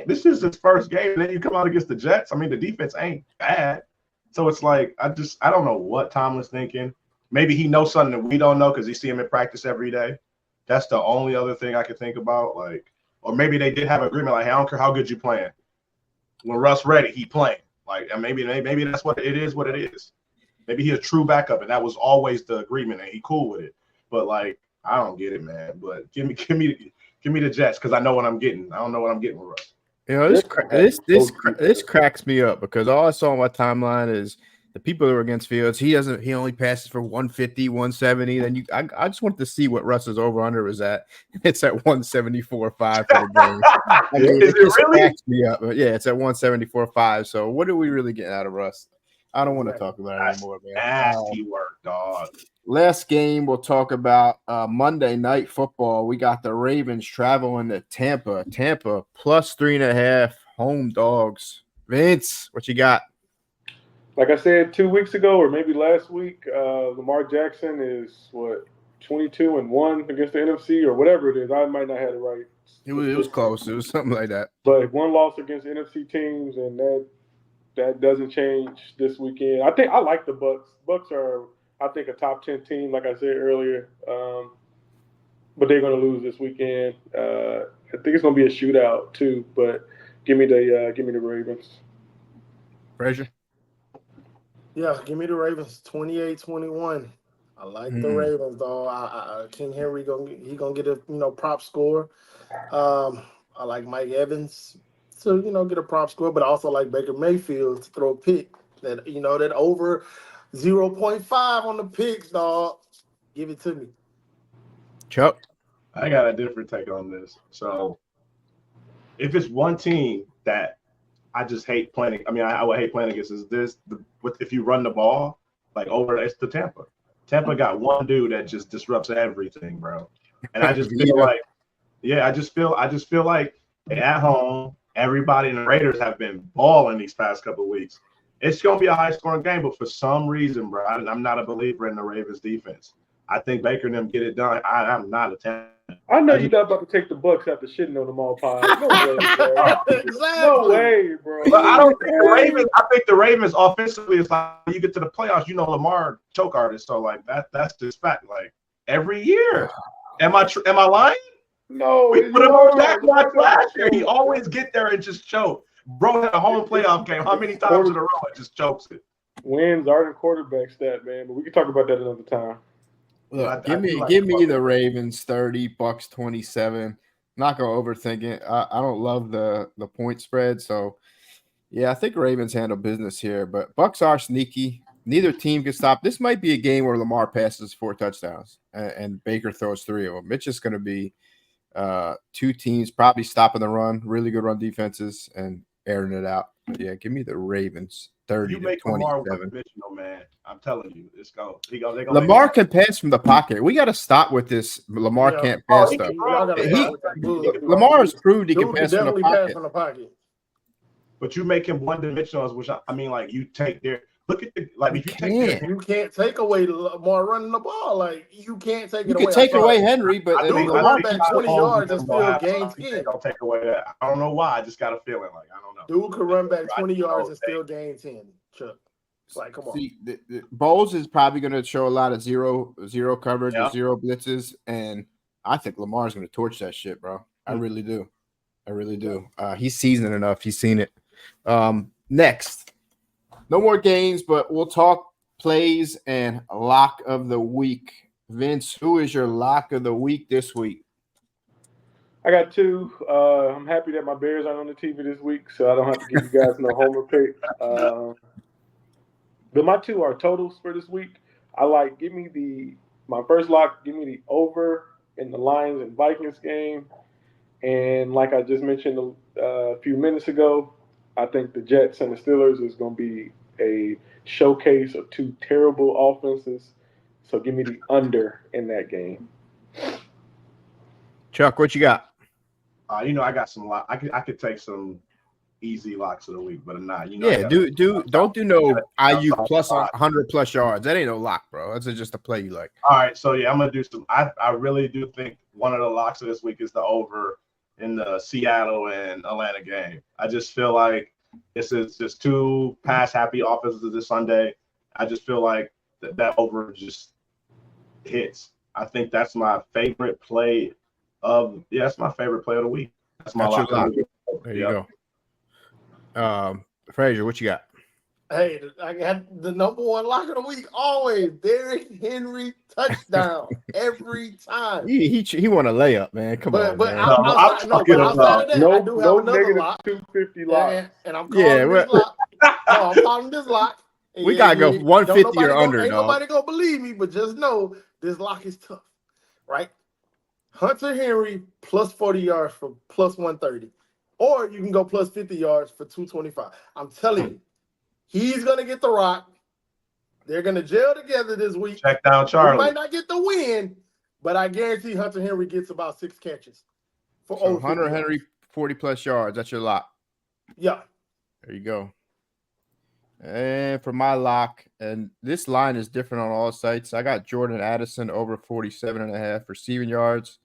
This is his first game, and then you come out against the Jets. I mean, the defense ain't bad, so it's like I don't know what Tomlin's thinking. Maybe he knows something that we don't know because he see him in practice every day. That's the only other thing I could think about. Like, or maybe they did have an agreement. Like, hey, I don't care how good you playing. When Russ ready, he playing. Like, and maybe that's what it is. What it is. Maybe he's a true backup, and that was always the agreement, and he cool with it. But like, I don't get it, man. But give me the Jets because I know what I'm getting. I don't know what I'm getting with Russ. You know, this cracks me up because all I saw on my timeline is the people that were against Fields. He only passes for 150, 170. Then I just wanted to see what Russ's over under was at. It's at 174.5 for the game. I mean, Is it really? Cracks me up. But yeah, it's at 174.5. So what are we really getting out of Russ? I don't want to talk about it That's anymore, man. nasty work, dog. Last game we'll talk about Monday Night Football. We got the Ravens traveling to Tampa. Tampa plus 3.5 home dogs. Vince, what you got? Like I said 2 weeks ago, or maybe last week, Lamar Jackson is 22-1 against the NFC or whatever it is. I might not have it right. It was close. It was something like that. But one loss against NFC teams, and that doesn't change this weekend. I think I like the Bucks. Bucks are, I think, a top 10 team, like I said earlier. But they're going to lose this weekend. I think it's going to be a shootout too. But give me the Ravens. Frazier? Yeah, give me the Ravens 28-21. I like the Ravens, though. King Henry gonna get a prop score. I like Mike Evans to get a prop score, but I also like Baker Mayfield to throw a pick. That that over 0.5 on the picks, dog. Give it to me. Chuck? I got a different take on this. So if it's one team that I just hate playing, I would hate playing against if you run the ball, like over, it's the Tampa. Tampa got one dude that just disrupts everything, bro. And I just feel like, I just feel like at home, everybody in the Raiders have been balling these past couple of weeks. It's going to be a high-scoring game, but for some reason, bro, I'm not a believer in the Ravens defense. I think Baker and them get it done. I'm not a Tampa. I know you're not about to take the Bucks after shitting on them all pies. No way, bro. No way, bro. But I don't think the Ravens. I think the Ravens offensively is like when you get to the playoffs. Lamar choke artist. So like that's just fact. Like every year. Am I lying? No. We put him on Jack last year. He always get there and just choke. Bro had a home playoff game. How many times in a row it just chokes it? Wins aren't a quarterback stat, man. But we can talk about that another time. Look, give me the Ravens 30, Bucks 27. Not gonna overthink it. I don't love the point spread, so yeah, I think Ravens handle business here. But Bucks are sneaky. Neither team can stop. This might be a game where Lamar passes 4 touchdowns and Baker throws 3 of them. It's just gonna be two teams probably stopping the run, really good run defenses, and airing it out. But yeah, give me the Ravens 30 You to make 27. Lamar one-dimensional, man. I'm telling you, it's go. Lamar can pass from the pocket. We got to stop with this. Lamar can't pass stuff. Lamar has proved he can pass from the pocket. But you make him one-dimensional, which you take there. Look at you can't take away Lamar running the ball. Like you can't take it away. You can take away Henry, but Lamar back 20 yards and still gain 10. Don't take away that. I don't know why. I just got a feeling like I don't know. Dude could run back 20 yards and still gain 10. Chuck. It's like, come on. See, the Bowles is probably going to show a lot of zero coverage or zero blitzes, and I think Lamar's going to torch that shit, bro. I really do. He's seasoned enough. He's seen it. Next, no more games, but we'll talk plays and lock of the week. Vince, who is your lock of the week this week? I got 2. I'm happy that my Bears aren't on the TV this week, so I don't have to give you guys no homer pick. But my 2 are totals for this week. My first lock, give me the over in the Lions and Vikings game. And like I just mentioned a few minutes ago, I think the Jets and the Steelers is going to be a showcase of 2 terrible offenses. So give me the under in that game. Chuck, what you got? I got some lock. I could take some easy locks of the week, but I'm not. Don't do no IU plus 100 plus yards. That ain't no lock, bro. That's just a play you like. All right, so I'm gonna do some. I really do think one of the locks of this week is the over in the Seattle and Atlanta game. I just feel like this is just 2 pass happy offenses this Sunday. I just feel like that over just hits. I think that's my favorite play that's my favorite play of the week. That's my lock. There you go. Frazier, what you got? Hey, I got the number 1 lock of the week always. Derrick Henry touchdown every time. He want a layup, man. Come on, man. Outside of that, I do have another lock. 250 lock. And I'm calling this lock. I'm calling this lock. We gotta go 150 or under. Ain't nobody gonna believe me, but just know this lock is tough, right? Hunter Henry plus 40 yards for plus 130. Or you can go plus 50 yards for 225. I'm telling you, He's gonna get the rock. They're gonna gel together this week. Check down We Charlie. might not get the win, but I guarantee Hunter Henry gets about 6 catches. For So over Hunter 50 Henry, yards. 40+ yards. That's your lock. Yeah. There you go. And for my lock, and this line is different on all sites. I got Jordan Addison over 47.5 receiving yards.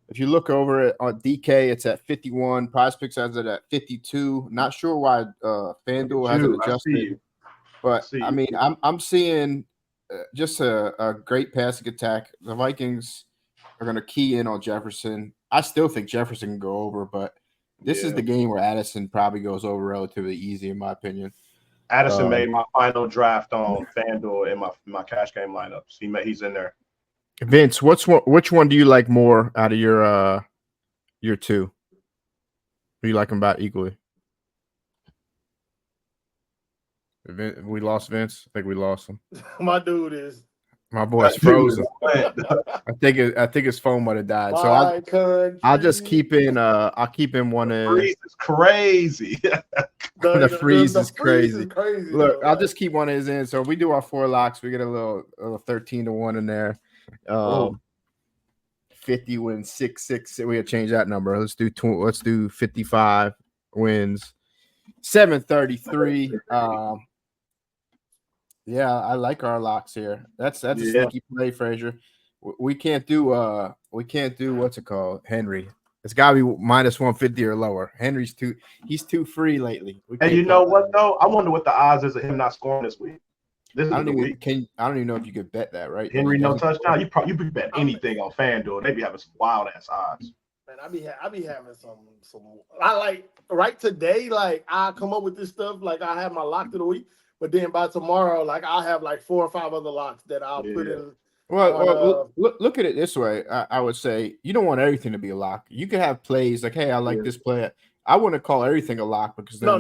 If you look over it on DK, it's at 51. PrizePicks has it at 52. Not sure why FanDuel hasn't I see adjusted, you. but see I you. mean, I'm seeing just a great passing attack. The Vikings are going to key in on Jefferson. I still think Jefferson can go over, but this is the game where Addison probably goes over relatively easy, in my opinion. Addison made my final draft on FanDuel in my cash game lineups. He's in there. Vince, which one do you like more out of your two? Do you like them about equally? We lost Vince. I think we lost him. My dude is. My boy's frozen. I think his phone might have died. So I'll just keep in. I'll keep in one. Freeze is crazy. The freeze is freeze crazy. is crazy. Look, I'll just keep one of his in. So if we do our 4 locks, we get a little 13-1 in there. 50 wins, 6. We gotta change that number. Let's do 55 wins, 733. Yeah, I like our locks here. That's a sneaky play, Frazier. We can't do what's it called, Henry. It's gotta be minus 150 or lower. He's too free lately. And you know what though? I wonder what the odds is of him not scoring this week. This is the week. I don't even know if you could bet that, right? Henry no touchdown. You could bet anything on FanDuel. They be having some wild ass odds. Man, I be having some. I like right today. Like I come up with this stuff. Like I have my lock of the week, but then by tomorrow, like I'll have like 4 or 5 other locks that I'll put in. Well, look at it this way. I would say you don't want everything to be a lock. You could have plays like, hey, I like this play. I wouldn't call everything a lock because they're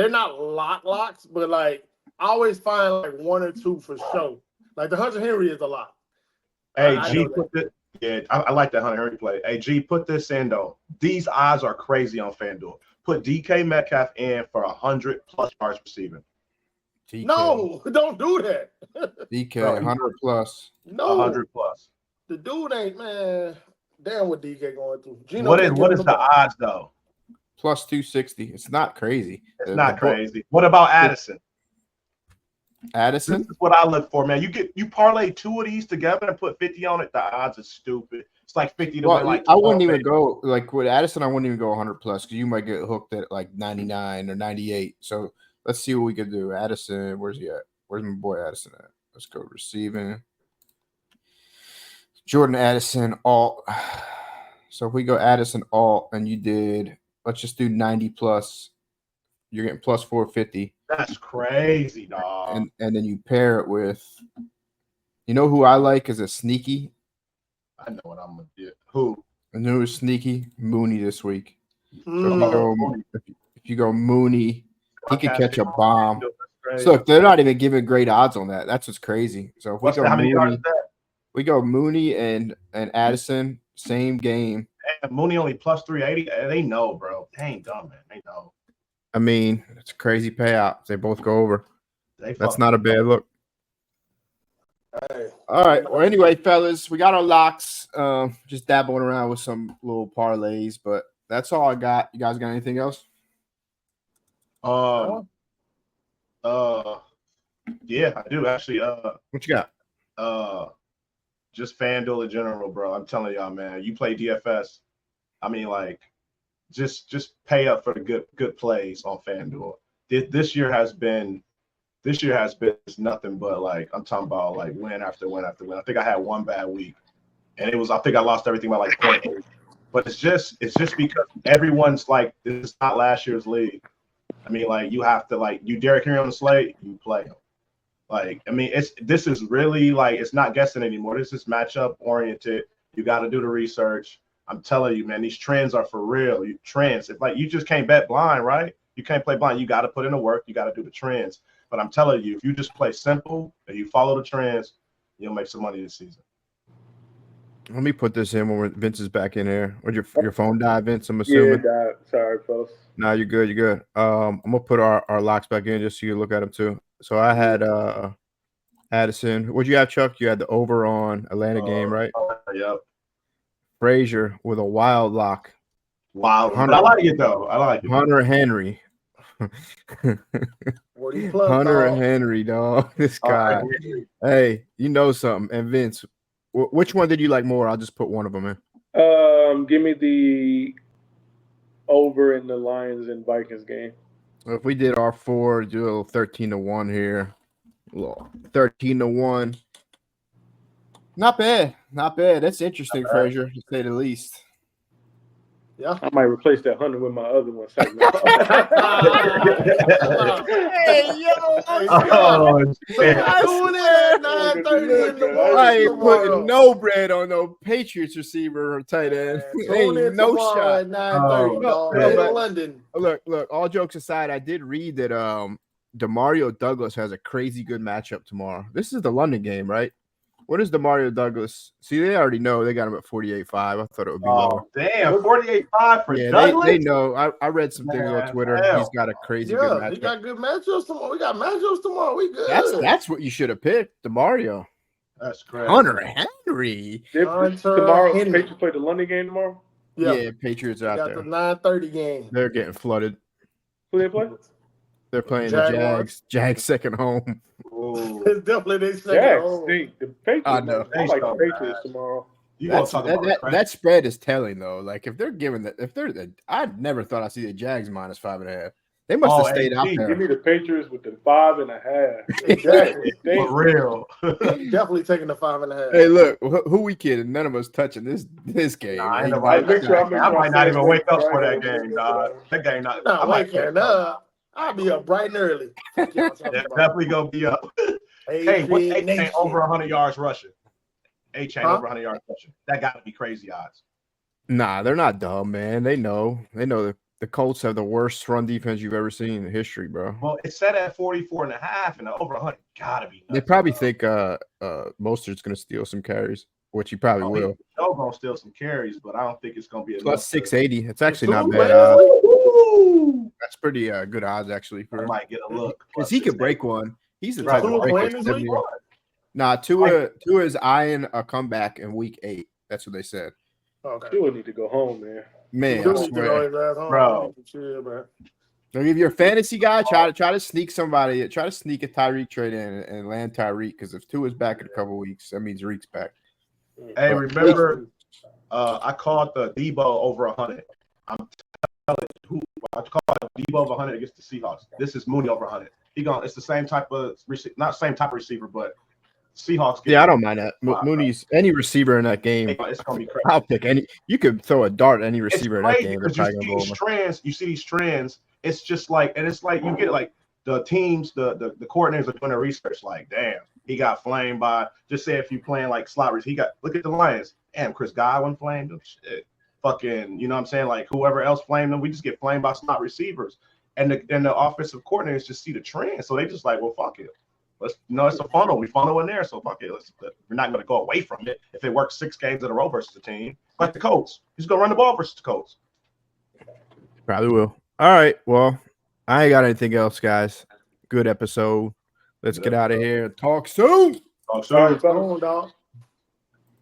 not locks, but like I always find like 1 or 2 for sure. Like the Hunter Henry is a lock. Hey, G, I like that Hunter Henry play. Hey, G, put this in though. These odds are crazy on FanDuel. Put DK Metcalf in for 100+ yards receiving. DK. No, don't do that. DK 100+. No, 100+. The dude ain't, man. Damn, what DK going through? Gino what is the odds though? Plus 260. It's not crazy. It's not crazy. What about Addison? Addison? This is what I look for, man. You parlay 2 of these together and put 50 on it. The odds are stupid. It's like 50 to win. Like I wouldn't even go like with Addison. I wouldn't even go 100+ because you might get hooked at like 99 or 98. So let's see what we could do. Addison, where's he at? Where's my boy Addison at? Let's go receiving. Jordan Addison alt. So if we go Addison alt and you did, let's just do 90+. You're getting plus 450. That's crazy, dog. And then you pair it with, you know who I like is a sneaky. I know what I'm gonna do. Who? I know who's sneaky? Mooney this week. So if you go Mooney, he could catch a bomb. So if they're not even giving great odds on that, that's what's crazy. So if we go Mooney and Addison, same game. Damn, Mooney only plus 380. They know, bro. They ain't dumb, man. They know. I mean, it's a crazy payout. They both go over. That's not a bad look. All right. Well, anyway, fellas, we got our locks. Just dabbling around with some little parlays, but that's all I got. You guys got anything else? Yeah, I do actually. What you got? Just FanDuel in general, bro. I'm telling y'all, man. You play DFS. I mean, like, just pay up for the good plays on FanDuel. This year has been nothing but like I'm talking about like win after win after win. I think I had one bad week, and I think I lost everything by like 0.8. But it's just because everyone's like, this is not last year's league. I mean, like you have to like Derrick Henry on the slate, you play him. Like, I mean, this is really like it's not guessing anymore. This is matchup oriented. You got to do the research. I'm telling you, man, these trends are for real. Trends. If like you just can't bet blind, right? You can't play blind. You got to put in the work. You got to do the trends. But I'm telling you, if you just play simple and you follow the trends, you'll make some money this season. Let me put this in when Vince is back in here. Would your phone die, Vince? I'm Yeah, assuming. it died. Sorry, fellas. Nah, you're good. You're good. I'm gonna put our locks back in just so you look at them too. So I had Addison. What'd you have, Chuck? You had the over on Atlanta game, right? Yep. Frazier with a wild lock. Wow. But Hunter- I like it though. I like it. Hunter Henry. 40 plus, Hunter dog. Henry, dog. This All guy. right. Hey, you know something. And Vince, which one did you like more? I'll just put one of them in. Give me the over in the Lions and Vikings game. So if we did our four, do a little 13-1 here. A little 13-1. Not bad. Not bad. That's interesting, Frazier, to say the least. Yeah. I might replace that 100 with my other one. Hey, yo. Oh, shit. Doing it at 9:30 in the morning. I ain't putting tomorrow. no bread on no Patriots receiver or tight end. Tune in Ain't no tomorrow shot. at 9:30, Oh, dog. no, In but- London. Look, all jokes aside, I did read that Demario Douglas has a crazy good matchup tomorrow. This is the London game, right? What is Demario Douglas? See, they already know they got him at 48.5. I thought it would be lower. Oh, damn. 48.5 for Yeah, Douglas? they know. I read some things on Man, Twitter. hell. He's got a crazy Yeah, good we matchup. got good matchups tomorrow. We got matchups tomorrow. We good. That's what you should have picked, Demario. That's crazy. Hunter Henry. Hunter Tomorrow, Henry. Patriots play the London game tomorrow. Yeah, Patriots We out got there. the 9:30 game. They're getting flooded. Who they play? They're playing the Jaguars. Jags. Jags second home. Ooh. It's definitely they second Jags home. stink. The Patriots. I know. I like the They Patriots so tomorrow. You gonna That's, talk that, about that, crap. that spread is telling though. Like if they're giving that, I never thought I'd see the Jags minus 5.5. They must have stayed out AG, there. Give me the Patriots with the 5.5. Exactly. They For real. Definitely taking the 5.5. Hey, look, who we kidding? None of us touching this game. Nah, ain't Hey, nobody- make sure I might not even wake up for that Friday. game, dog. That game not. Not I might waking up. I'll be up bright and early. Fuck y'all talking It's about. definitely gonna be up. Hey, what's AJ A-Chain Nation. over 100 yards rushing? A-Chain Huh? over 100 yards rushing. That got to be crazy odds. Nah, they're not dumb, man. They know the Colts have the worst run defense you've ever seen in history, bro. Well, it's set at 44.5 and the over 100 gotta be. They nuts, probably bro. think Mostert's gonna steal some carries, which he probably Oh, he- will. Joe gonna steal some carries, but I don't think it's gonna be enough. Plus to- 680. It's actually not Two bad. Leslie? Ooh, That's pretty good odds actually I for might get a look. because he could break one. He's the Right. type Tua of breaker. playing this week? Nah, Tua is eyeing a comeback in week 8. That's what they said. Okay. Tua need to go home, man. Man, I Still need to swear. go his ass home. Bro. Chill, man. Like if you're a fantasy guy, try to sneak somebody, try to sneak a Tyreek trade in and land Tyreek because if Tua's back in a couple weeks, that means Reek's back. Hey, remember, I called the Debo over 100. I'm telling you, I called Debo over 100 against the Seahawks. This is Mooney over 100. It's the same type of not same type of receiver, but Seahawks. Yeah, I don't mind that. Mooney's any receiver in that game. It's gonna be crazy. I'll pick any. You could throw a dart at any It's receiver in that crazy game. They're because you probably see gonna go these over. trends. You see these trends. It's just like, and it's like you get it like the teams, the coordinators are doing their research. Like, damn, he got flamed by. Just say if you playing like slot receivers, he got. Look at the Lions. Damn, Chris Godwin flamed him. Shit. Fucking, you know what I'm saying? Like whoever else flamed them, we just get flamed by slot receivers. And the offensive coordinators just see the trend, so they just like, well, fuck it. Let's, it's a funnel. We funnel in there, so fuck it. We're not going to go away from it. If it works 6 games in a row versus the team, like the Colts, he's going to run the ball versus the Colts. Probably will. All right. Well, I ain't got anything else, guys. Good episode. Let's get out of here. Talk soon. Oh, Sorry, so fellas. Come on, dog.